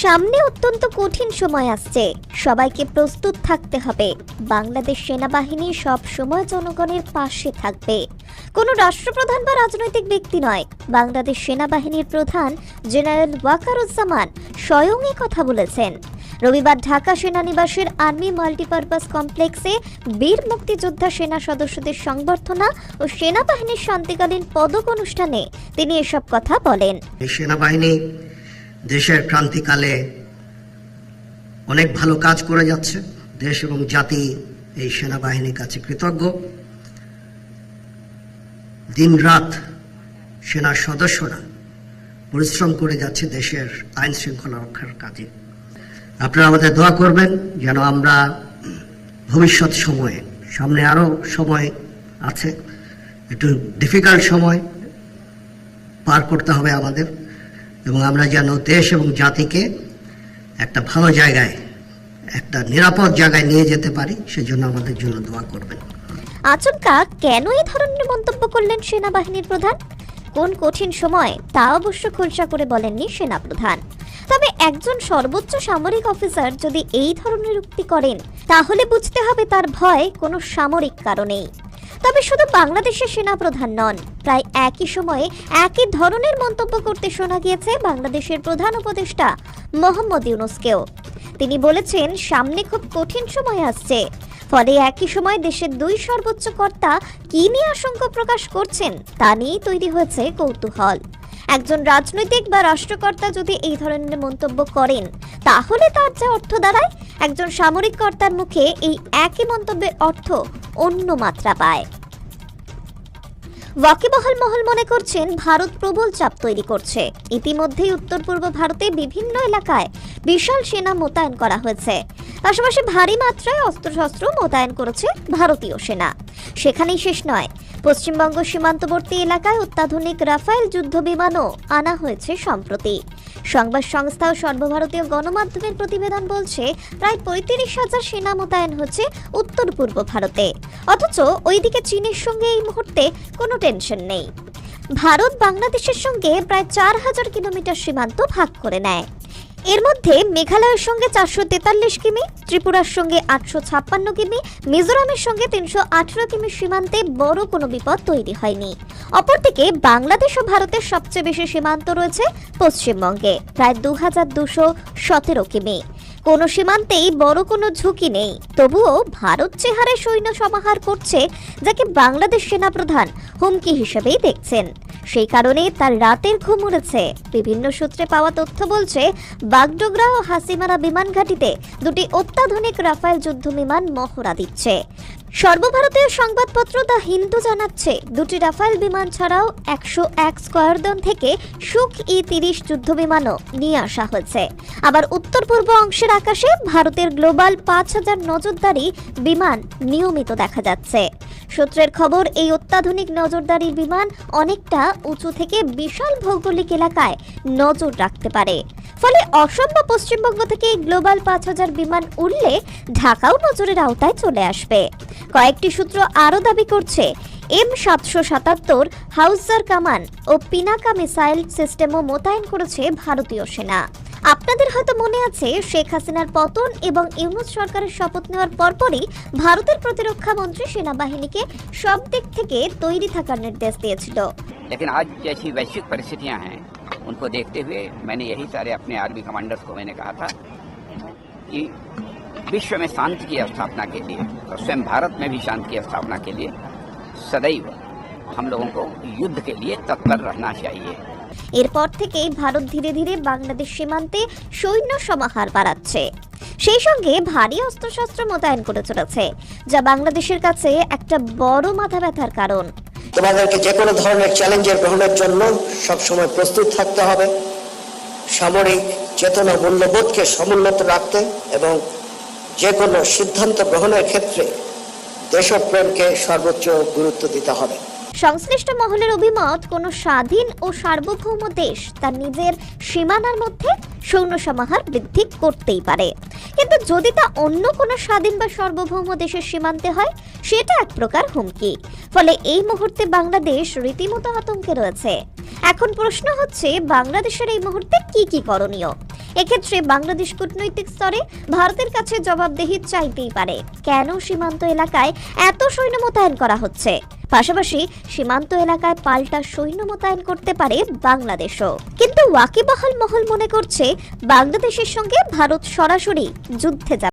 সামনে অত্যন্ত কঠিন সময় আসছে, সবাইকে প্রস্তুত থাকতে হবে। বাংলাদেশ সেনাবাহিনী সব সময় জনগণের পাশে থাকবে। কোনো রাষ্ট্রপ্রধান বা রাজনৈতিক ব্যক্তি নয়, বাংলাদেশ সেনাবাহিনীর প্রধান জেনারেল ওয়াকারুজ্জামান স্বয়ং এই কথা বলেছেন। রবিবার ঢাকা সেনানিবাসের আর্মি মাল্টিপারপাস কমপ্লেক্সে বীর মুক্তিযোদ্ধা সেনা সদস্যদের সংবর্ধনা ও সেনাবাহিনীর শান্তিকালীন পদক অনুষ্ঠানে তিনি এসব কথা বলেন। সেনাবাহিনী দেশের ক্রান্তিকালে অনেক ভালো কাজ করে যাচ্ছে। দেশ এবং জাতি এই সেনাবাহিনীর কাছে কৃতজ্ঞ। দিনরাত সেনা সদস্যরা পরিশ্রম করে যাচ্ছে দেশের আইন শৃঙ্খলা রক্ষার কাজে। আপনারা আমাদের দোয়া করবেন যেন আমরা ভবিষ্যৎ সময়ে, সামনে আরো সময় আছে, একটু ডিফিকাল্ট সময় পার করতে হবে আমাদের, এবং আমরা যেন দেশ এবং জাতিকে একটা ভালো জায়গায়, একটা নিরাপদ জায়গায় নিয়ে যেতে পারি, সেজন্য আমাদের জন্য দোয়া করবেন। আচমকা কেন এই ধরনের মন্তব্য করলেন সেনাবাহিনীর প্রধান? কোন কঠিন সময় তা অবশ্য খোলসা করে বলেননি সেনাপ্রধান। তবে একজন সর্বোচ্চ সামরিক অফিসার যদি এই ধরনের উক্তি করেন, তাহলে বুঝতে হবে তার ভয় কোনো সামরিক কারণেই। তবে শুধু বাংলাদেশের সেনাপ্রধান নন, প্রায় একই সময়ে একই ধরনের মন্তব্য করতে শোনা গিয়েছে বাংলাদেশের প্রধান উপদেষ্টা মোহাম্মদ ইউনূসকেও। তিনি বলেছেন, সামনে খুব কঠিন সময় আসছে, ফলে একই সময় দেশের দুই সর্বোচ্চ কর্তা কি নিয়ে আশঙ্কা প্রকাশ করছেন তা নিয়েই তৈরি হয়েছে কৌতূহল। একজন রাজনৈতিক বা রাষ্ট্রকর্তা যদি এই ধরনের মন্তব্য করেন, তাহলে তার যা অর্থ দাঁড়ায়, একজন সামরিক কর্তার মুখে এই একই মন্তব্যের অর্থ অন্য মাত্রা পায়। ওয়াকিবহাল মহল মনে করছেন ভারত প্রবল চাপ তৈরি করছে। ইতিমধ্যেই উত্তর পূর্ব ভারতে বিভিন্ন এলাকায় বিশাল সেনা মোতায়েন করা হয়েছে। পাশাপাশি ভারী মাত্রায় অস্ত্রশস্ত্র মোতায়েন করেছে ভারতীয় সেনা। সেখানেই শেষ নয়, পশ্চিমবঙ্গ সীমান্তবর্তী এলাকায় অত্যাধুনিক রাফায়েল যুদ্ধ বিমানও আনা হয়েছে সম্প্রতি। সংবাদ সংস্থা ও সর্বভারতীয় গণমাধ্যমের প্রতিবেদন বলছে, প্রায় ৩৫,০০০ সেনা মোতায়েন হচ্ছে উত্তর পূর্ব ভারতে। অথচ ওইদিকে চীনের সঙ্গে এই মুহূর্তে কোনো টেনশন নেই। ভারত বাংলাদেশের সঙ্গে প্রায় ৪,০০০ কিলোমিটার সীমান্ত ভাগ করে নেয়। এর মধ্যে মেঘালয়ের সঙ্গে ৪৪৩ কিমি, ত্রিপুরার সঙ্গে ৮৫৬ কিমি, মিজোরামের সঙ্গে ৩১৮ কিমি সীমান্তে বড় কোনো বিপদ তৈরি হয়নি। অপরদিকে বাংলাদেশ ও ভারতের সবচেয়ে বেশি সীমান্ত রয়েছে পশ্চিমবঙ্গে, প্রায় ২,২১৭ কিমি। কোনো সীমান্তেই বড় কোনো ঝুঁকি নেই। তবুও ভারত যে হারে সৈন্য সমাহার করছে, যাকে বাংলাদেশ সেনাপ্রধান হুমকি হিসেবেই দেখছেন, সেই কারণে তার রাতের ঘুম উড়েছে। বিভিন্ন সূত্রে পাওয়া তথ্য বলছে, বাগডোগরা ও হাসিমারা বিমান ঘাঁটিতে দুটি অত্যাধুনিক রাফায়েল যুদ্ধ বিমান মহড়া দিচ্ছে। সর্বভারতীয় সংবাদপত্র দ্য হিন্দু জানাচ্ছে, দুটি রাফায়েল বিমান ছাড়াও ১০১ স্কোয়াড্রন থেকে সুখ ই-৩০ যুদ্ধ বিমানও নিয়ে আসা হয়েছে। আবার উত্তর পূর্ব অংশের আকাশে ভারতের গ্লোবাল ৫,০০০ নজরদারি বিমান নিয়মিত দেখা যাচ্ছে। সূত্রের খবর, এই অত্যাধুনিক নজরদারি বিমান অনেকটা উঁচু থেকে বিশাল ভৌগোলিক এলাকায় নজর রাখতে পারে। ফলে অসম বা পশ্চিমবঙ্গ থেকে এই গ্লোবাল ৫,০০০ বিমান উড়লে ঢাকাও নজরের আওতায় চলে আসবে। কয়েকটি সূত্র আরও দাবি করছে, M৭৭৭ হাউজার কামান ও পিনাকা মিসাইল সিস্টেমও মোতায়েন করেছে ভারতীয় সেনা। আপনাদের হয়তো মনে আছে, শেখ হাসিনার পতন এবং ইউনূস সরকারের শপথ নেওয়ার পরপরই ভারতের প্রতিরক্ষা মন্ত্রী সেনাবাহিনীকে সব দিক থেকে তৈরি থাকার নির্দেশ দিয়েছিল। लेकिन आज जैसी वैश्विक परिस्थितियां हैं, उनको देखते हुए मैंने यही सारे अपने आर्मी कमांडर्स को मैंने कहा था कि विश्व में शांति की स्थापना के लिए और स्वयं भारत में भी शांति की स्थापना के लिए सदैव हम लोगों को युद्ध के लिए तत्पर रहना चाहिए। এরপর থেকেই ভারত ধীরে ধীরে বাংলাদেশ সীমান্তে সৈন্য সমাহার বাড়াচ্ছে। সেই সঙ্গে ভারী অস্ত্রশস্ত্র মোতায়েন করে চলেছে, যা বাংলাদেশের কাছে একটা বড় মাথা ব্যথার কারণ। তোমাদেরকে যে কোনো ধরনের চ্যালেঞ্জের গ্রহণের জন্য সবসময় প্রস্তুত থাকতে হবে, সামরিক চেতনা মূল্যবোধকে সমুন্নত রাখতে এবং যে কোনো সিদ্ধান্ত গ্রহণের ক্ষেত্রে দেশপ্রেমকে সর্বোচ্চ গুরুত্ব দিতে হবে। সংশ্লিষ্ট মহলের অভিমত, কোনো স্বাধীন ও সার্বভৌম দেশ তার নিজের সীমানার মধ্যে সৈন্য সমাহার বৃদ্ধি করতেই পারে, কিন্তু যদি তা অন্য কোনো স্বাধীন বা সার্বভৌম দেশের সীমান্তে হয়, সেটা এক প্রকার হুমকি। ফলে এই মুহূর্তে বাংলাদেশ রীতিমতো আতঙ্কে রয়েছে। এখন প্রশ্ন হচ্ছে, বাংলাদেশের এই মুহূর্তে কি করণীয়? এক্ষেত্রে বাংলাদেশ কূটনৈতিক স্তরে ভারতের কাছে জবাবদিহি চাইতেই পারে কেন সীমান্ত এলাকায় এত সৈন্য মোতায়েন করা হচ্ছে। পাশাপাশি সীমান্ত এলাকায় পাল্টা সৈন্য মোতায়েন করতে পারে বাংলাদেশও। কিন্তু ওয়াকিবহাল মহল মনে করছে বাংলাদেশের সঙ্গে ভারত সরাসরি যুদ্ধে যাবে।